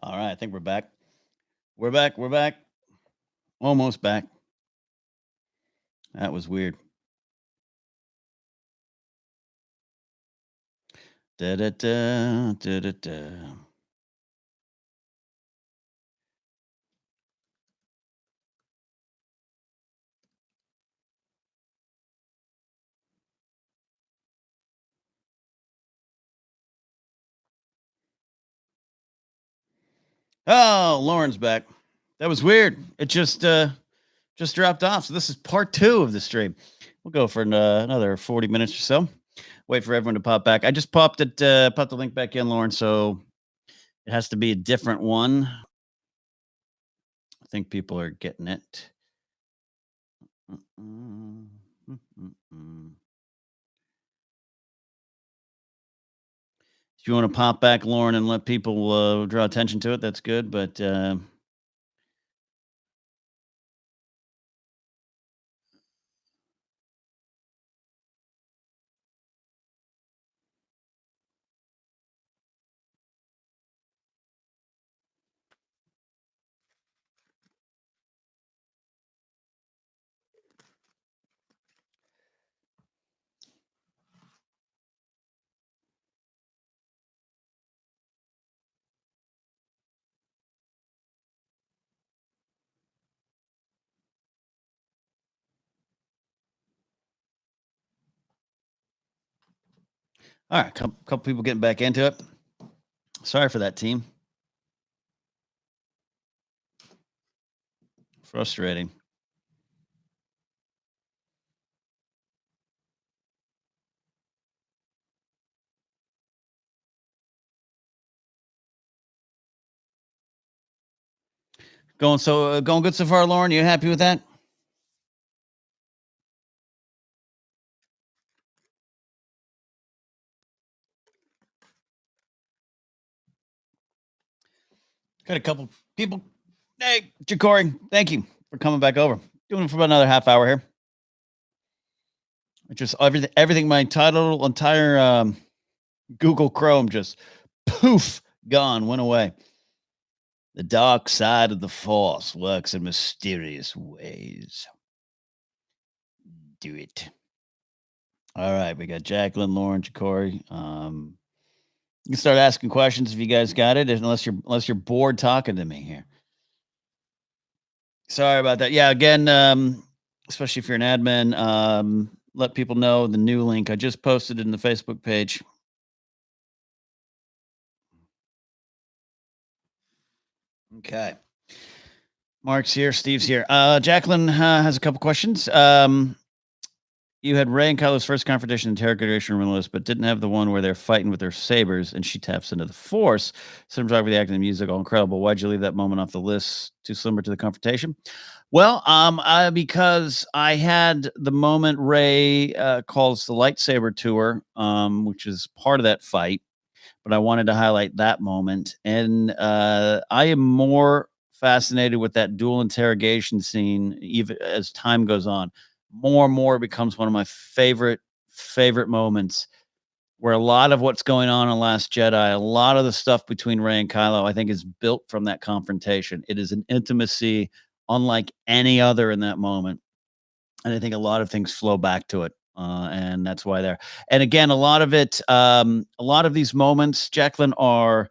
All right, I think we're back. We're back. We're back. Almost back. That was weird. Da da da da da da. Oh, Lauren's back. That was weird. It just dropped off. So this is part two of the stream. We'll go for another 40 minutes or so. Wait for everyone to pop back. I just popped the link back in, Lauren. So it has to be a different one. I think people are getting it. If you want to pop back, Lauren, and let people draw attention to it, that's good. But all right, couple people getting back into it. Sorry for that, team. Frustrating. Going good so far, Lauren. You happy with that? Got a couple people. Hey, Ja'Cory, thank you for coming back over. Doing it for about another half hour here. Just everything. My entire Google Chrome just poof gone, went away. The dark side of the Force works in mysterious ways. Do it. All right, we got Jacqueline, Lauren, Ja'Cory. You can start asking questions if you guys got it, unless you're bored talking to me here. Sorry about that. Yeah, again, especially if you're an admin, let people know the new link. I just posted it in the Facebook page. Okay. Mark's here. Steve's here. Jacqueline has a couple questions. You had Rey and Kylo's first confrontation in interrogation room list, but didn't have the one where they're fighting with their sabers and she taps into the Force. Cinematography, the acting, the music, all incredible. Why'd you leave that moment off the list? Too similar to the confrontation? Well, because I had the moment Rey calls the lightsaber to her, which is part of that fight, but I wanted to highlight that moment. And I am more fascinated with that dual interrogation scene, even as time goes on. More and more becomes one of my favorite moments, where a lot of what's going on in Last Jedi, a lot of the stuff between Rey and Kylo, I think is built from that confrontation. It is an intimacy unlike any other in that moment. And I think a lot of things flow back to it. And that's why they're, and again, a lot of it, a lot of these moments, Jacqueline, are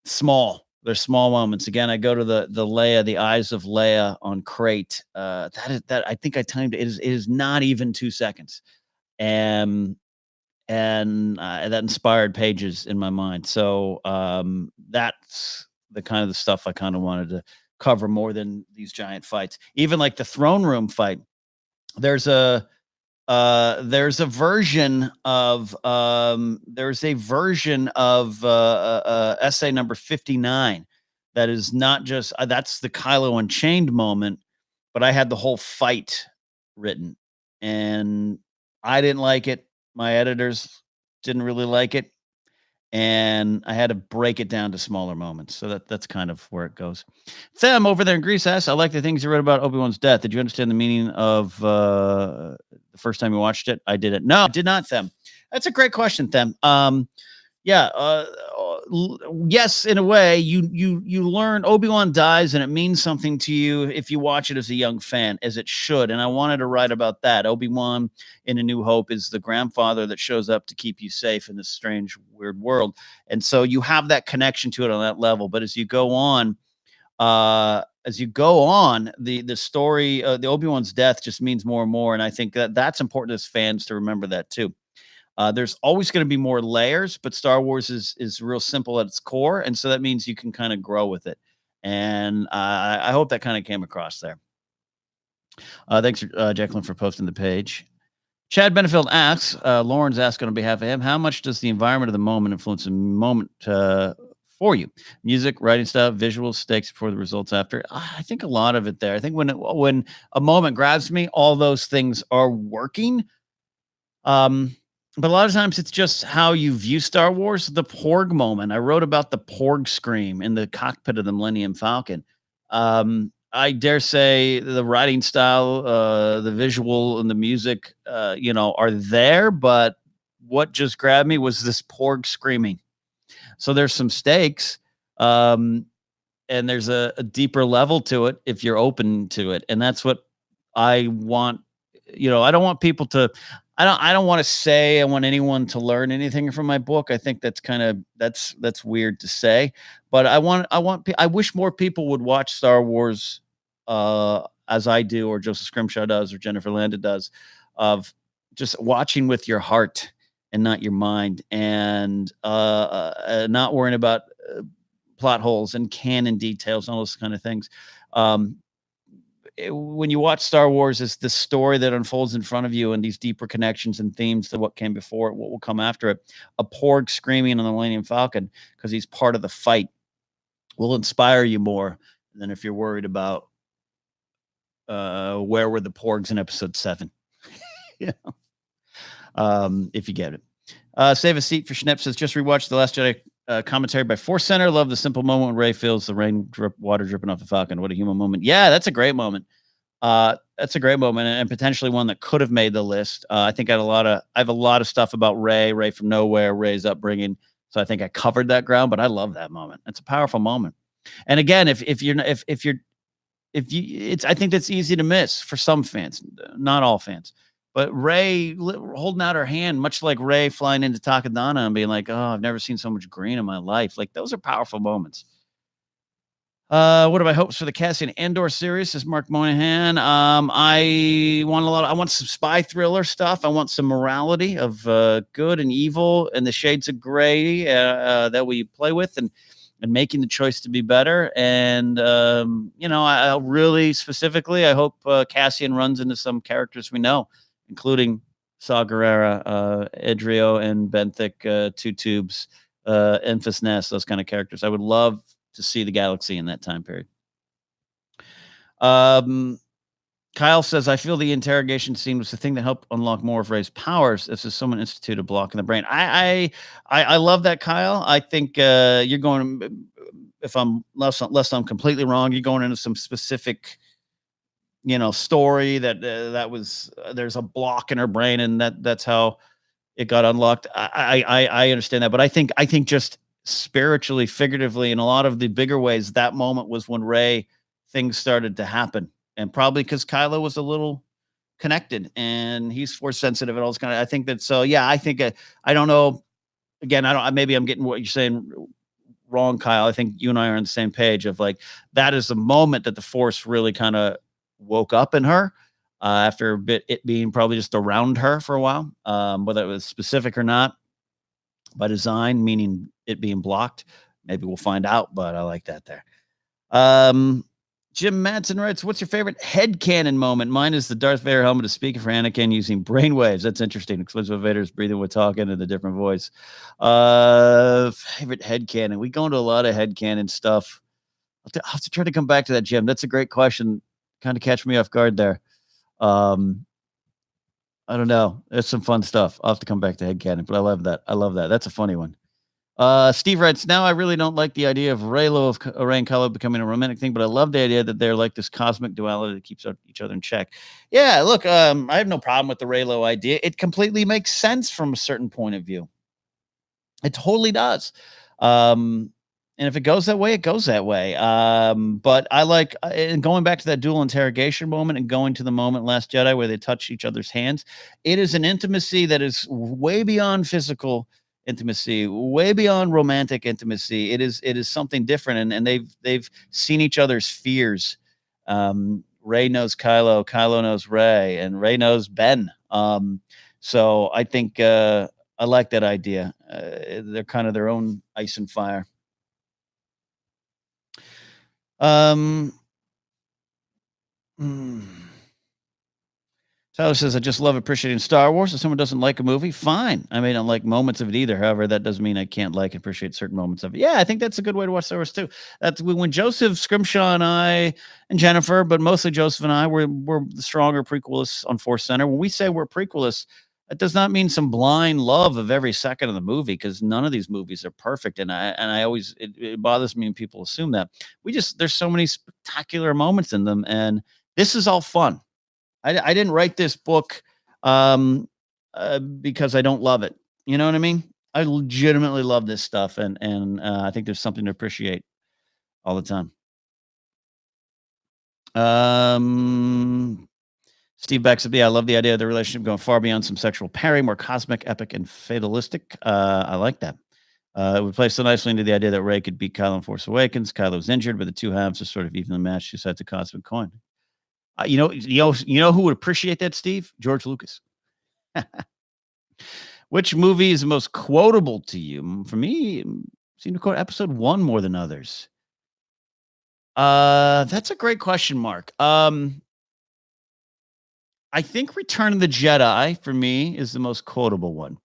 small. They're small moments. Again, I go to the Leia, the eyes of Leia on Crate. That I think I timed it. It is not even 2 seconds, and that inspired pages in my mind. So that's the kind of the stuff I kind of wanted to cover more than these giant fights. Even like the throne room fight. There's a there's a version of essay number 59 that is not just that's the Kylo Unchained moment, but I had the whole fight written, and I didn't like it. My editors didn't really like it, and I had to break it down to smaller moments. So that's kind of where it goes. Them over there in Greece asks, I like the things you read about Obi-Wan's death. Did you understand the meaning of the first time you watched it? I did it. No, I did not, Them. That's a great question, Them. Yeah, yes, in a way, you learn Obi-Wan dies, and it means something to you if you watch it as a young fan, as it should. And I wanted to write about that. Obi-Wan in A New Hope is the grandfather that shows up to keep you safe in this strange, weird world, and so you have that connection to it on that level. But as you go on, the story, the Obi-Wan's death just means more and more, and I think that that's important as fans to remember that too. There's always going to be more layers, but Star Wars is real simple at its core, and so that means you can kind of grow with it. And I hope that kind of came across there. Thanks, Jacqueline, for posting the page. Chad Benefield asks, Lauren's asking on behalf of him, how much does the environment of the moment influence the moment for you? Music, writing stuff, visuals, stakes before the results after. I think a lot of it there. I think when a moment grabs me, all those things are working. But a lot of times it's just how you view Star Wars. The Porg moment. I wrote about the Porg scream in the cockpit of the Millennium Falcon. I dare say the writing style, the visual, and the music, are there. But what just grabbed me was this Porg screaming. So there's some stakes, and there's a deeper level to it if you're open to it, and that's what I want. I don't want people to. I don't want to say I want anyone to learn anything from my book. I think that's that's weird to say, but I wish more people would watch Star Wars as I do, or Joseph Scrimshaw does, or Jennifer Landa does, of just watching with your heart and not your mind, and not worrying about plot holes and canon details and all those kind of things. When you watch Star Wars, it's the story that unfolds in front of you, and these deeper connections and themes to what came before it, what will come after it. A Porg screaming on the Millennium Falcon because he's part of the fight will inspire you more than if you're worried about where were the Porgs in Episode 7. Yeah, if you get it. Save a seat for Schnepp says, just rewatched The Last Jedi commentary by Force Center. Love the simple moment when Rey feels the water dripping off the Falcon. What a human moment. Yeah, that's a great moment. That's a great moment, and potentially one that could have made the list. I think I have a lot of stuff about Rey from nowhere, Rey's upbringing. So I think I covered that ground, but I love that moment. It's a powerful moment. And again, I think that's easy to miss for some fans, not all fans. But Rey holding out her hand, much like Rey flying into Takodana and being like, "Oh, I've never seen so much green in my life." Like, those are powerful moments. What are my hopes for the Cassian Andor series? Is Mark Moynihan. I want some spy thriller stuff. I want some morality of good and evil and the shades of gray that we play with, and making the choice to be better. And I really specifically, I hope Cassian runs into some characters we know, including Saw Gerrera, Edrio and Benthic, Two Tubes, Enfys Nest, those kind of characters. I would love to see the galaxy in that time period. Kyle says, I feel the interrogation scene was the thing that helped unlock more of Rey's powers. This is someone instituted a block in the brain. I love that, Kyle. I think you're going, if I'm unless I'm completely wrong, you're going into some specific story that was there's a block in her brain, and that's how it got unlocked. I understand that, but I think just spiritually, figuratively, in a lot of the bigger ways, that moment was when Rey things started to happen, and probably because Kylo was a little connected and he's force sensitive and all this kind of. I think that. So yeah, I think I don't know. Again, maybe I'm getting what you're saying wrong, Kyle. I think you and I are on the same page of like that is the moment that the force really kind of woke up in her after a bit, it being probably just around her for a while, whether it was specific or not by design, meaning it being blocked. Maybe we'll find out, but I like that there. Jim Madsen writes, what's your favorite headcanon moment? Mine is the Darth Vader helmet is speaking for Anakin using brainwaves. That's interesting. Elizabeth Vader's breathing with talking in a different voice. Favorite headcanon. We go into a lot of headcanon stuff. I'll have to try to come back to that, Jim. That's a great question. Kind of catch me off guard there. I don't know. There's some fun stuff. I'll have to come back to headcanon, but I love that. That's a funny one. Steve writes, now I really don't like the idea of Rey and Kylo becoming a romantic thing, but I love the idea that they're like this cosmic duality that keeps each other in check. Yeah, look, I have no problem with the Reylo idea. It completely makes sense from a certain point of view. It totally does. And if it goes that way, it goes that way. But I like and going back to that dual interrogation moment and going to the moment Last Jedi where they touch each other's hands. It is an intimacy that is way beyond physical intimacy, way beyond romantic intimacy. It is something different, and they've seen each other's fears. Ray knows Kylo, Kylo knows Ray, and Ray knows Ben. So I think I like that idea. They're kind of their own ice and fire. Um, mm. Tyler says, I just love appreciating Star Wars. If someone doesn't like a movie, fine. I may not like moments of it either. However, that doesn't mean I can't like and appreciate certain moments of it. Yeah, I think that's a good way to watch Star Wars too. That's when Joseph Scrimshaw and I and Jennifer, but mostly Joseph and I, we're the stronger prequelists on Force Center. When we say we're prequelists, that does not mean some blind love of every second of the movie, because none of these movies are perfect. And I always it bothers me when people assume that. There's so many spectacular moments in them, and this is all fun. I didn't write this book because I don't love it. You know what I mean? I legitimately love this stuff, and I think there's something to appreciate all the time. Steve Beck said, "Yeah, I love the idea of the relationship going far beyond some sexual pairing, more cosmic, epic, and fatalistic. I like that. It would play so nicely into the idea that Rey could beat Kylo in Force Awakens. Kylo's injured, but the two halves are sort of evenly matched. Two sides of cosmic coin. You know who would appreciate that, Steve? George Lucas. Which movie is the most quotable to you? For me, seem to quote Episode 1 more than others. That's a great question, Mark. I think Return of the Jedi for me is the most quotable one.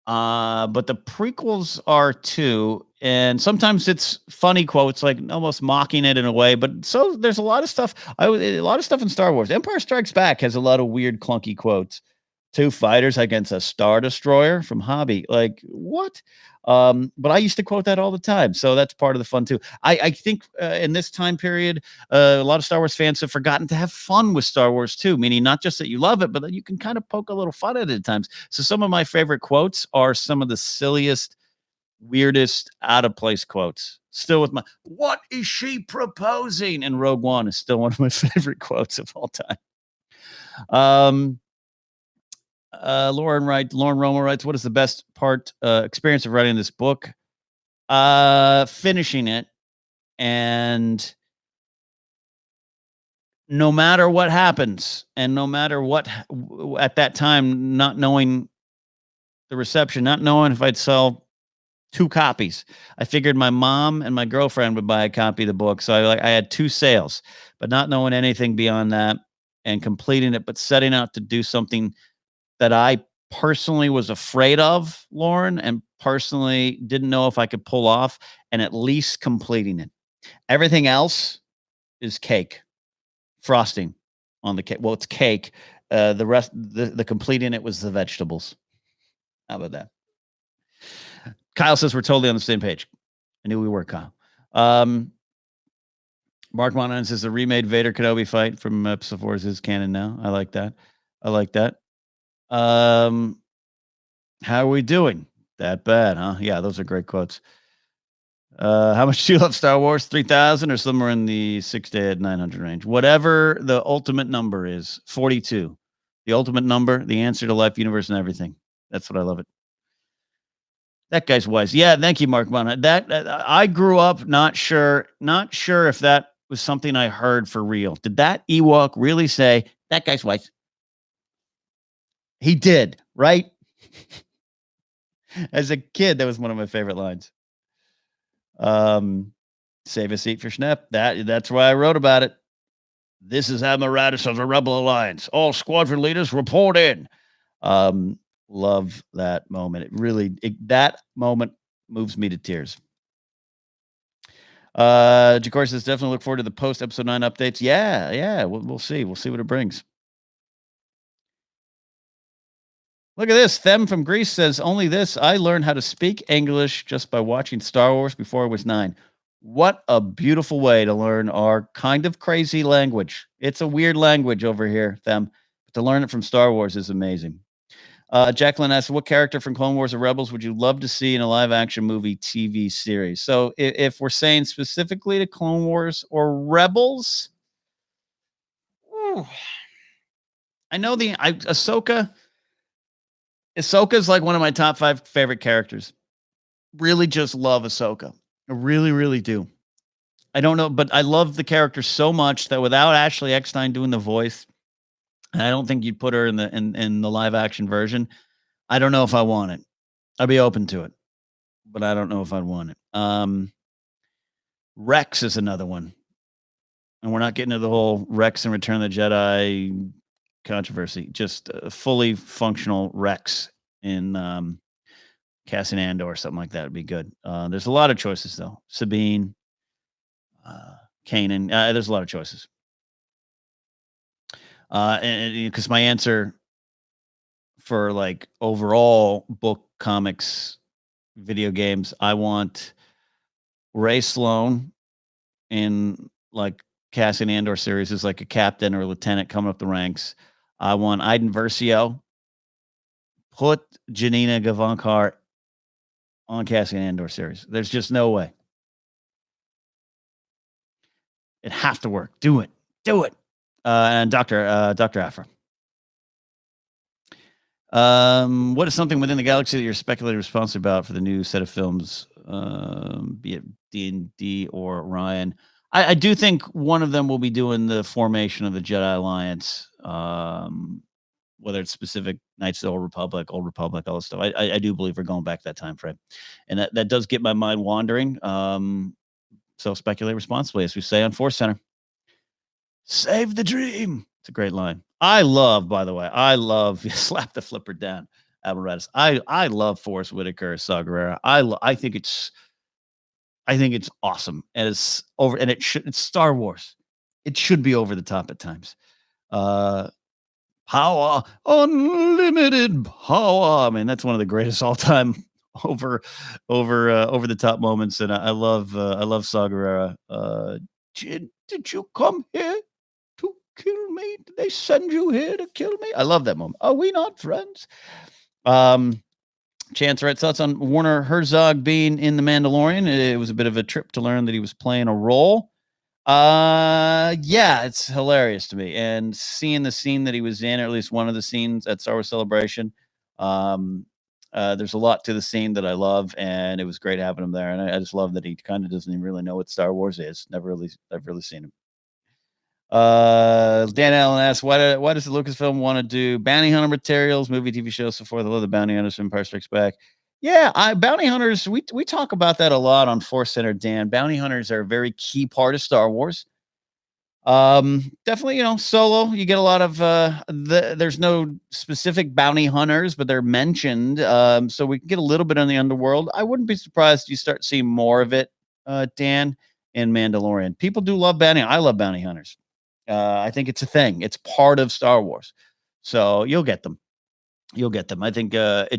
But the prequels are too, and sometimes it's funny quotes, like almost mocking it in a way. But so there's a lot of stuff. A lot of stuff in Star Wars. Empire Strikes Back has a lot of weird, clunky quotes. Two fighters against a Star Destroyer from Hobby. Like what? But I used to quote that all the time, so that's part of the fun too. I think in this time period, a lot of Star Wars fans have forgotten to have fun with Star Wars too, meaning not just that you love it, but that you can kind of poke a little fun at it at times. So some of my favorite quotes are some of the silliest, weirdest, out of place quotes. Still with my "What is she proposing?" in Rogue One is still one of my favorite quotes of all time. Lauren Romo writes, "What is the best part experience of writing this book?" Finishing it, and no matter what happens, and no matter what at that time, not knowing the reception, not knowing if I'd sell 2 copies. I figured my mom and my girlfriend would buy a copy of the book, so I had 2 sales, but not knowing anything beyond that and completing it, but setting out to do something that I personally was afraid of, Lauren, and personally didn't know if I could pull off, and at least completing it. Everything else is cake, frosting on the cake. Well, it's cake. The rest, the completing it was the vegetables. How about that? Kyle says we're totally on the same page. I knew we were, Kyle. Mark Monahan says the remade Vader Kenobi fight from Episode 4 is canon now. I like that. How are we doing? That bad, huh? Yeah, those are great quotes. How much do you love Star Wars? 3,000 or somewhere in the 600 to 900 range? Whatever the ultimate number is, 42. The ultimate number, the answer to life, universe, and everything. That's what I love it. That guy's wise. Yeah, thank you, Mark Monahan. That I grew up not sure if that was something I heard for real. Did that Ewok really say that guy's wise? He did, right? As a kid, that was one of my favorite lines. Save a seat for Schnepp. That's why I wrote about it. This is Admiratus of the Rebel Alliance. All squadron leaders report in. Love that moment. That moment moves me to tears. Jakor says definitely look forward to the post episode 9 updates. Yeah. We'll see. We'll see what it brings. Look at this. Them from Greece says, only this. I learned how to speak English just by watching Star Wars before I was 9. What a beautiful way to learn our kind of crazy language. It's a weird language over here, Them. But to learn it from Star Wars is amazing. Jacqueline asks, what character from Clone Wars or Rebels would you love to see in a live action movie TV series? So if we're saying specifically to Clone Wars or Rebels, ooh, I know Ahsoka. Ahsoka is like one of my top 5 favorite characters. Really just love Ahsoka. I really, really do. I don't know, but I love the character so much that without Ashley Eckstein doing the voice, and I don't think you'd put her in the live action version. I don't know if I want it. I'd be open to it, but I don't know if I'd want it. Rex is another one, and we're not getting into the whole Rex and Return of the Jedi controversy. Just a fully functional Rex in Cassian Andor or something like that would be good. There's a lot of choices though. Sabine, Kanan. There's a lot of choices. And because my answer for like overall book, comics, video games, I want Ray Sloan in like Cassian Andor series as like a captain or a lieutenant coming up the ranks. I want Iden Versio. Put Janina Gavankar on Cassian Andor series. There's just no way. It have to work. Do it. Do it. And Dr. Afra. What is something within the galaxy that you're speculating responsible about for the new set of films, be it D&D or Ryan? I do think one of them will be doing the formation of the Jedi Alliance, whether it's specific Knights of the Old Republic, all this stuff. I do believe we're going back that time frame, and that does get my mind wandering. So speculate responsibly, as we say on Force Center. Save the dream. It's a great line. I love, by the way, slap the flipper down, Apparatus. I love Forrest Whitaker, Saw Gerrera. I think it's awesome, and it's over, and it's Star Wars. It should be over the top at times. Power, unlimited power. I mean, that's one of the greatest all time over the top moments, and I love Saw Gerrera. Did you come here to kill me? Did they send you here to kill me? I love that moment. Are we not friends? Chance, right? Thoughts on Werner Herzog being in The Mandalorian? It was a bit of a trip to learn that he was playing a role. Yeah, it's hilarious to me. And seeing the scene that he was in, or at least one of the scenes at Star Wars Celebration, there's a lot to the scene that I love, and it was great having him there. And I just love that he kind of doesn't even really know what Star Wars is. I've really seen him. Dan Allen asks, why does the Lucasfilm want to do bounty hunter materials, movie, TV shows, so forth? I love the bounty hunters from Empire Strikes Back. Yeah, bounty hunters, we talk about that a lot on Force Center, Dan. Bounty hunters are a very key part of Star Wars. Definitely, Solo, you get a lot of there's no specific bounty hunters, but they're mentioned. So we can get a little bit on the underworld. I wouldn't be surprised you start seeing more of it, Dan, in Mandalorian. People do love bounty. I love bounty hunters. I think it's a thing. It's part of Star Wars. So you'll get them. I think it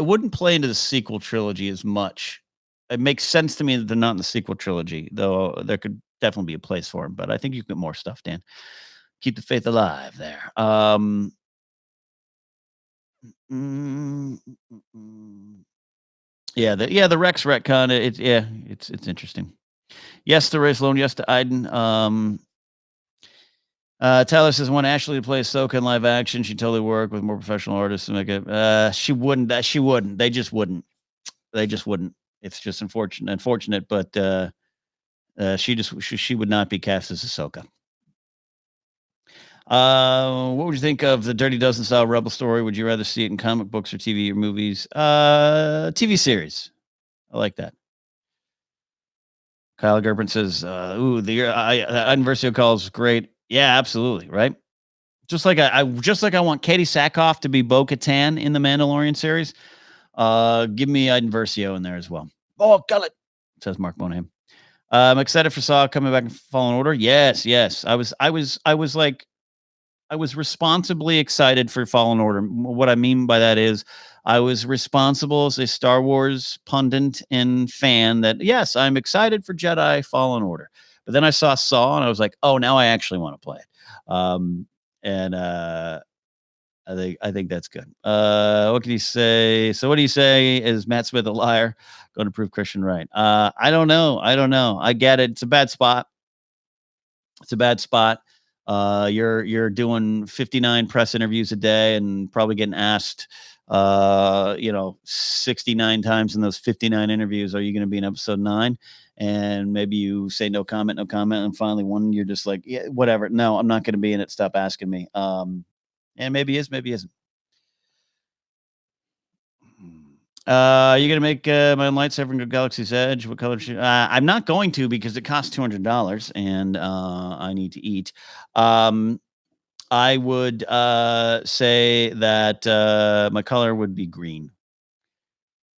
wouldn't play into the sequel trilogy as much. It makes sense to me that they're not in the sequel trilogy, though there could definitely be a place for them. But I think you can get more stuff, Dan. Keep the faith alive there. Yeah, the Rex retcon. It's interesting. Yes to Ray Sloan. Yes to Iden. Tyler says, "Want Ashley to play Ahsoka in live action? She'd totally work with more professional artists to make it." She wouldn't. She wouldn't. They just wouldn't. It's just unfortunate, but she would not be cast as Ahsoka. What would you think of the Dirty Dozen style Rebel story? Would you rather see it in comic books or TV or movies? TV series. I like that. Kyle Gerben says, the Iden Versio calls great. Yeah, absolutely. Right. Just like I want Katie Sackhoff to be Bo-Katan in the Mandalorian series. Give me Iden Versio in there as well. Oh, got it, says Mark Bonham. I'm excited for Saw coming back in Fallen Order. Yes. I was responsibly excited for Fallen Order. What I mean by that is I was responsible as a Star Wars pundit and fan that, yes, I'm excited for Jedi Fallen Order. But then I saw Saw and I was like, oh, now I actually want to play it. I think that's good. What can you say? So what do you say? Is Matt Smith a liar? Going to prove Christian right? I don't know. I don't know. I get it. It's a bad spot. It's a bad spot. You're doing 59 press interviews a day and probably getting asked 69 times in those 59 interviews, are you going to be in episode 9? And maybe you say no comment, no comment, and finally one you're just like, yeah, whatever. No, I'm not going to be in it. Stop asking me. And maybe is, maybe isn't. You're gonna make my own lightsaber into Galaxy's Edge. What color should I'm not going to because it costs $200 and I need to eat. I would say that my color would be green.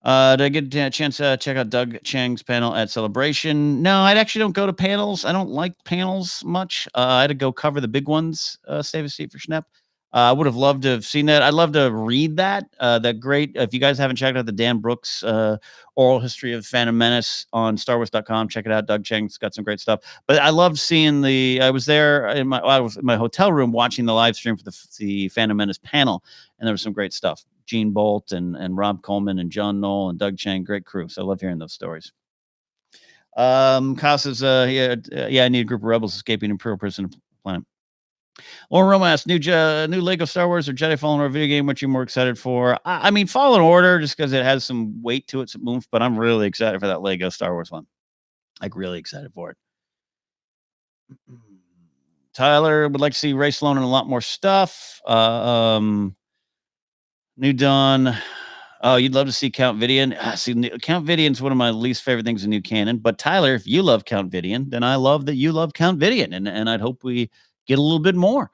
Did I get a chance to check out Doug Chang's panel at Celebration? No, I actually don't go to panels. I don't like panels much. I had to go cover the big ones, Save a Seat for Schnepp. I would have loved to have seen that. I'd love to read that. That great. If you guys haven't checked out the Dan Brooks oral history of Phantom Menace on StarWars.com, check it out. Doug Chang's got some great stuff. But I loved seeing I was there I was in my hotel room watching the live stream for the Phantom Menace panel, and there was some great stuff. Gene Bolt and Rob Coleman and John Knoll and Doug Chang, great crew. So I love hearing those stories. Kyle says, yeah, I need a group of rebels escaping Imperial prison planet. Lauren Roma asks, new Lego Star Wars or Jedi Fallen Order video game, what you more excited for? I mean, Fallen Order, just because it has some weight to it, some oomph, but I'm really excited for that Lego Star Wars one. Like, really excited for it. Tyler would like to see Ray Sloan in a lot more stuff. New Dawn. Oh, you'd love to see Count Vidian. See, Count Vidian's one of my least favorite things in new canon. But Tyler, if you love Count Vidian, then I love that you love Count Vidian, and I'd hope we get a little bit more.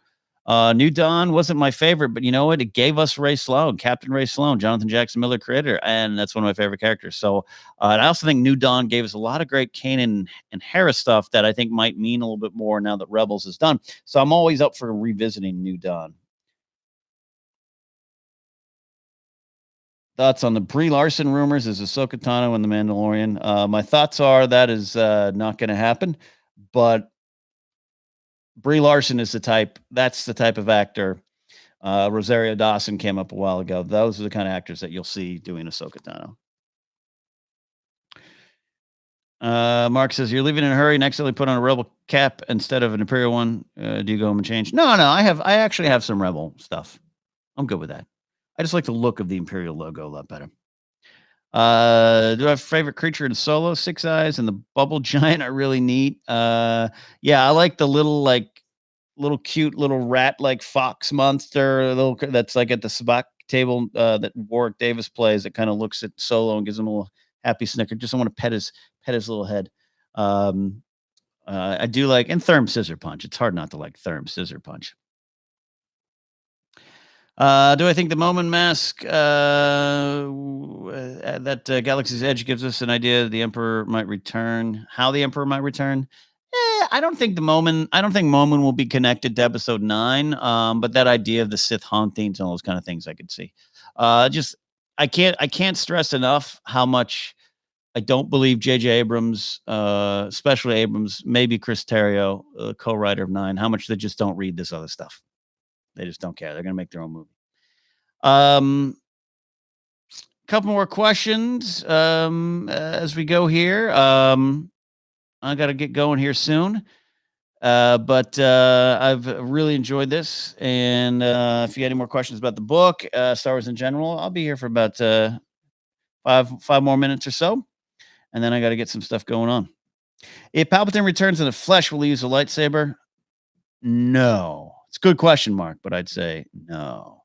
New Dawn wasn't my favorite, but you know what? It gave us Ray Sloan, Captain Ray Sloan, Jonathan Jackson Miller creator, and that's one of my favorite characters. So, and I also think New Dawn gave us a lot of great Kanan and Hera stuff that I think might mean a little bit more now that Rebels is done. So I'm always up for revisiting New Dawn. Thoughts on the Brie Larson rumors as Ahsoka Tano and The Mandalorian? My thoughts are that is not going to happen, but Brie Larson is that's the type of actor. Rosario Dawson came up a while ago. Those are the kind of actors that you'll see doing Ahsoka Tano. Mark says, you're leaving in a hurry and accidentally put on a Rebel cap instead of an Imperial one. Do you go home and change? No, I actually have some Rebel stuff. I'm good with that. I just like the look of the Imperial logo a lot better. Do I have a favorite creature in Solo? Six Eyes and the Bubble Giant are really neat. Yeah, I like the little cute little rat like fox monster that's like at the sabacc table that Warwick Davis plays. That kind of looks at Solo and gives him a little happy snicker. Just want to pet his little head. I do like, and Therm Scissor Punch. It's hard not to like Therm Scissor Punch. Do I think the Momin mask that Galaxy's Edge gives us an idea the Emperor might return? How the Emperor might return? I don't think Momin will be connected to Episode 9. But that idea of the Sith hauntings and all those kind of things, I could see. I can't stress enough how much I don't believe J.J. Abrams, especially Abrams, maybe Chris Terrio, co-writer of 9, how much they just don't read this other stuff. They just don't care. They're going to make their own movie. Couple more questions as we go here. I got to get going here soon. But I've really enjoyed this. And if you got any more questions about the book, Star Wars in general, I'll be here for about 5 more minutes or so. And then I got to get some stuff going on. If Palpatine returns in the flesh, will he use a lightsaber? No. It's a good question, Mark, but I'd say no.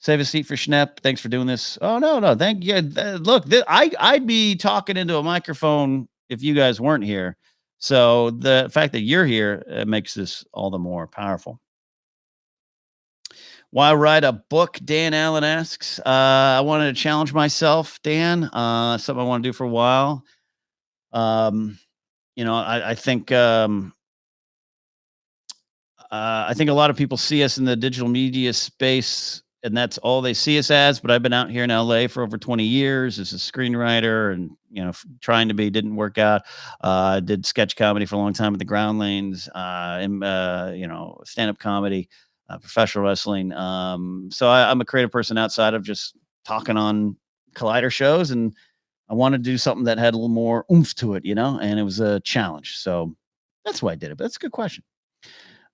Save a seat for Schnepp. Thanks for doing this. Oh, no. Thank you. Look, I'd be talking into a microphone if you guys weren't here. So the fact that you're here makes this all the more powerful. Why write a book? Dan Allen asks. I wanted to challenge myself, Dan. Something I want to do for a while. I think I think a lot of people see us in the digital media space, and that's all they see us as. But I've been out here in LA for over 20 years as a screenwriter, and trying to be didn't work out. I did sketch comedy for a long time at the Groundlings, stand-up comedy. professional wrestling. So I'm a creative person outside of just talking on Collider shows, and I wanted to do something that had a little more oomph to it, and it was a challenge. So that's why I did it. But that's a good question.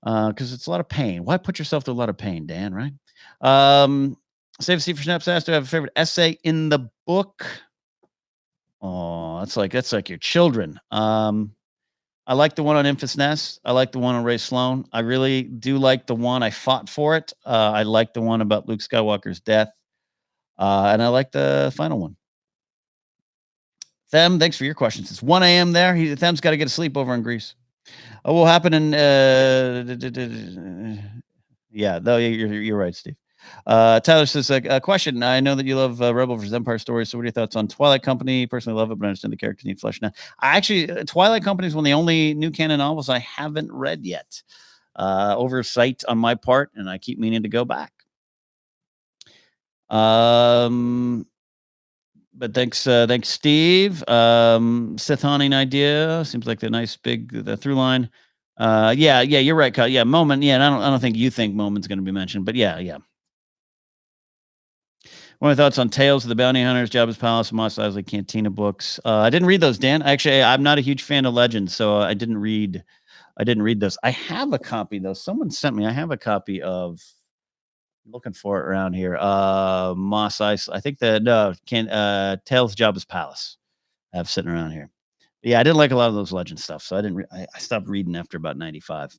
Because it's a lot of pain. Why put yourself through a lot of pain, Dan, right? Save a seat for Snaps asked, do I have a favorite essay in the book? Oh, that's like your children. I like the one on Infus Nest. I like the one on Ray Sloan. I really do like the one I fought for it. I like the one about Luke Skywalker's death. And I like the final one. Them, thanks for your questions. It's 1 a.m. there. Them's got to get a sleep over in Greece. What will happen in yeah, though you're right, Steve. Tyler says a question. I know that you love Rebel vs. Empire stories. So what are your thoughts on Twilight Company? Personally love it, but I understand the characters need flesh now. I actually Twilight Company is one of the only new canon novels I haven't read yet. Oversight on my part, and I keep meaning to go back. But thanks, Steve. Sith haunting idea seems like the nice big the through line. Yeah, you're right, Kyle. Yeah, Moment. Yeah, and I don't think you think Moment's going to be mentioned, but yeah. What are your thoughts on Tales of the Bounty Hunters, Jabba's Palace, and Mos Eisley Cantina books? I didn't read those, Dan. Actually, I'm not a huge fan of Legends, so I didn't read those. I have a copy though. Someone sent me. I have a copy of. Looking for it around here. Mos Eisley. I think Tales of Jabba's Palace. I have sitting around here. But yeah, I didn't like a lot of those Legend stuff, so I didn't. I stopped reading after about 95.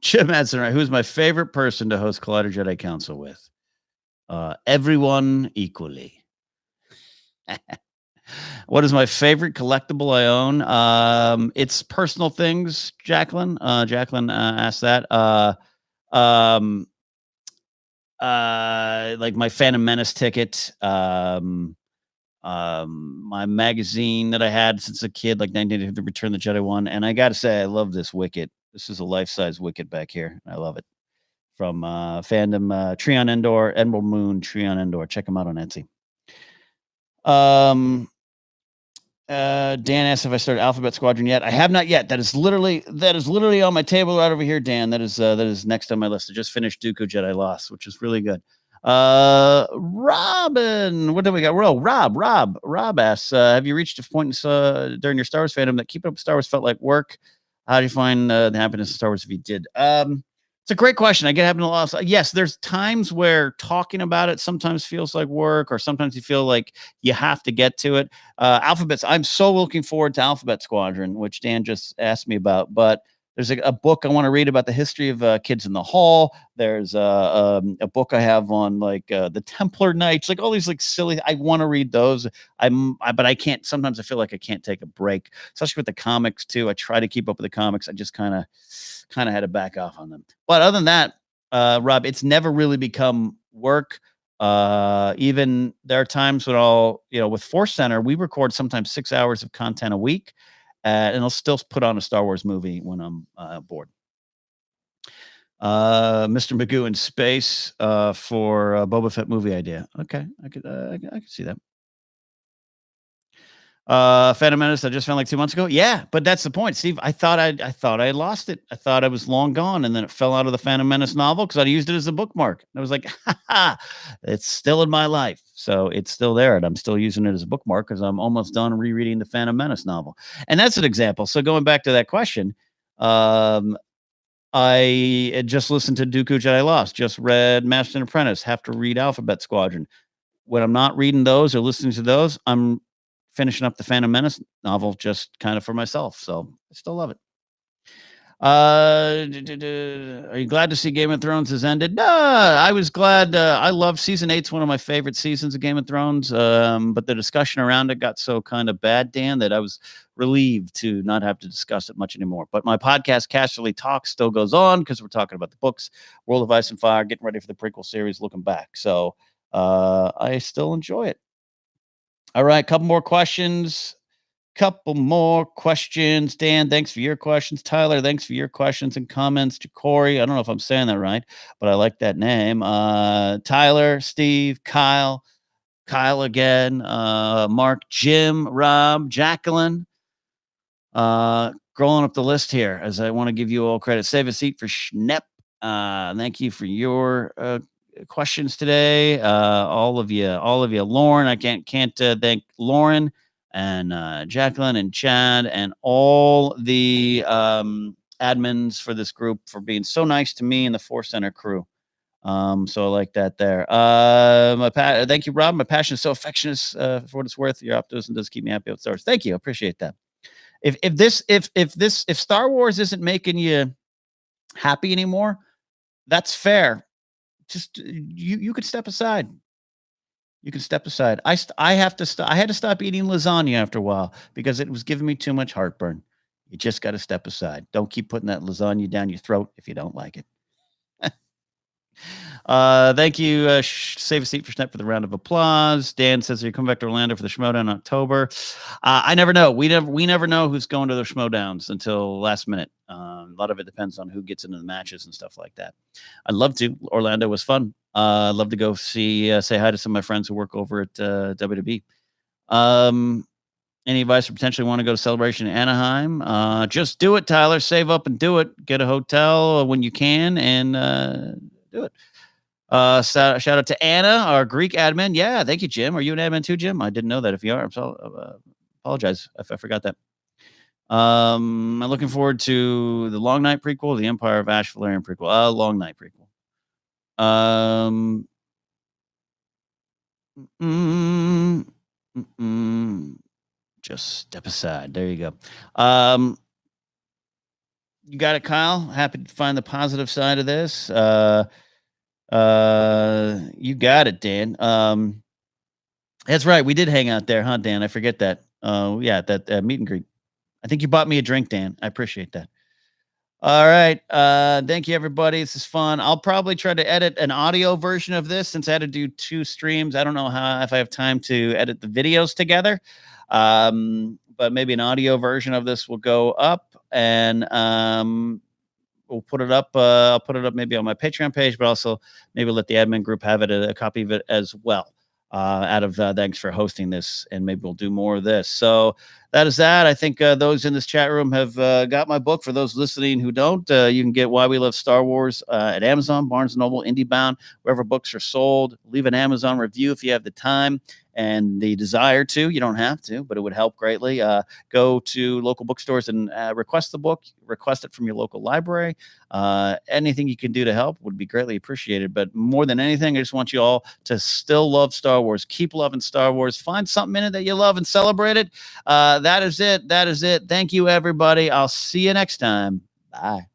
Jim Madsen, right? Who's my favorite person to host Collider Jedi Council with? Everyone equally. What is my favorite collectible I own? It's personal things, Jacqueline. Jacqueline asked that. Like my Phantom Menace ticket, my magazine that I had since a kid, like 1980, the Return of the Jedi one. And I got to say, I love this Wicket. This is a life-size Wicket back here. I love it. From Fandom Treon Endor, Emerald Moon, Treon Endor. Check them out on Etsy. Dan asked if I started Alphabet Squadron yet. I have not yet. That is literally on my table right over here, Dan. That is next on my list. I just finished Dooku Jedi Lost, which is really good. Robin, what do we got? Rob asks, have you reached a point during your Star Wars fandom that keeping up with Star Wars felt like work? How do you find the happiness of Star Wars if you did? It's a great question. I get having a lot of, yes, there's times where talking about it sometimes feels like work, or sometimes you feel like you have to get to it. Alphabets, I'm so looking forward to Alphabet Squadron, which Dan just asked me about, but there's a book I want to read about the history of Kids in the Hall. There's a book I have on like the Templar Knights, like all these like silly. I want to read those. But I can't. Sometimes I feel like I can't take a break, especially with the comics too. I try to keep up with the comics. I just kind of had to back off on them. But other than that, Rob, it's never really become work. Even there are times when with Force Center, we record sometimes 6 hours of content a week. And I'll still put on a Star Wars movie when I'm bored. Mr. Magoo in space for a Boba Fett movie idea. Okay, I could see that. Phantom Menace, I just found like 2 months ago. Yeah, but that's the point, Steve. I thought I had lost it. I thought I was long gone, and then it fell out of the Phantom Menace novel because I used it as a bookmark. And I was like, it's still in my life. So it's still there, and I'm still using it as a bookmark because I'm almost done rereading the Phantom Menace novel. And that's an example. So going back to that question, I had just listened to Dooku Jedi Lost, just read Master and Apprentice, have to read Alphabet Squadron. When I'm not reading those or listening to those, I'm finishing up the Phantom Menace novel just kind of for myself. So I still love it. Are you glad to see Game of Thrones has ended? No, I was glad. I love season 8's one of my favorite seasons of Game of Thrones. But the discussion around it got so kind of bad, Dan, that I was relieved to not have to discuss it much anymore. But my podcast, Casterly Talks, still goes on because we're talking about the books, World of Ice and Fire, getting ready for the prequel series, looking back. So I still enjoy it. All right, couple more questions. Dan, thanks for your questions. Tyler, thanks for your questions and comments. Ja'Cory, I don't know if I'm saying that right, but I like that name. Tyler, Steve, Kyle again, Mark, Jim, Rob, Jacqueline. Scrolling up the list here as I want to give you all credit. Save a seat for Schnepp. Thank you for your questions today. All of you, Lauren. I can't thank Lauren and Jacqueline and Chad and all the admins for this group for being so nice to me and the Force Center crew. So I like that there. Thank you, Rob. My passion is so affectionate for what it's worth. Your optimism does keep me happy with stars. Thank you. I appreciate that. If Star Wars isn't making you happy anymore, that's fair. Just you could step aside. You can step aside. I had to stop eating lasagna after a while because it was giving me too much heartburn. You just got to step aside. Don't keep putting that lasagna down your throat if you don't like it. Thank you. Save a seat for Snap for the round of applause. Dan says, "Are you coming back to Orlando for the Schmodown in October?" I never know. We never know who's going to the Schmodowns until last minute. A lot of it depends on who gets into the matches and stuff like that. I'd love to. Orlando was fun. I'd love to go say hi to some of my friends who work over at WWE. Any advice for potentially want to go to Celebration in Anaheim? Just do it, Tyler. Save up and do it. Get a hotel when you can and do it. Shout out to Anna, our Greek admin. Yeah, thank you, Jim. Are you an admin too, Jim? I didn't know that. If you are, I'm apologize if I forgot that. I'm looking forward to the Long Night prequel, the Empire of Ash Valerian prequel. Long Night prequel. Just step aside. There you go. You got it, Kyle. Happy to find the positive side of this. You got it, Dan. That's right. We did hang out there, huh, Dan? I forget that. Yeah, that meet and greet. I think you bought me a drink, Dan. I appreciate that. All right. Thank you, everybody. This is fun. I'll probably try to edit an audio version of this since I had to do 2 streams. I don't know if I have time to edit the videos together. But maybe an audio version of this will go up and we'll put it up. I'll put it up maybe on my Patreon page, but also maybe let the admin group have it, a copy of it as well. Out of thanks for hosting this, and maybe we'll do more of this. So that is that. I think those in this chat room have got my book. For those listening who don't, you can get Why We Love Star Wars at Amazon, Barnes & Noble, IndieBound, wherever books are sold. Leave an Amazon review if you have the time and the desire to. You don't have to, but it would help greatly. Go to local bookstores and request the book. Request it from your local library. Anything you can do to help would be greatly appreciated. But more than anything, I just want you all to still love Star Wars. Keep loving Star Wars. Find something in it that you love and celebrate it. That is it. Thank you, everybody. I'll see you next time. Bye.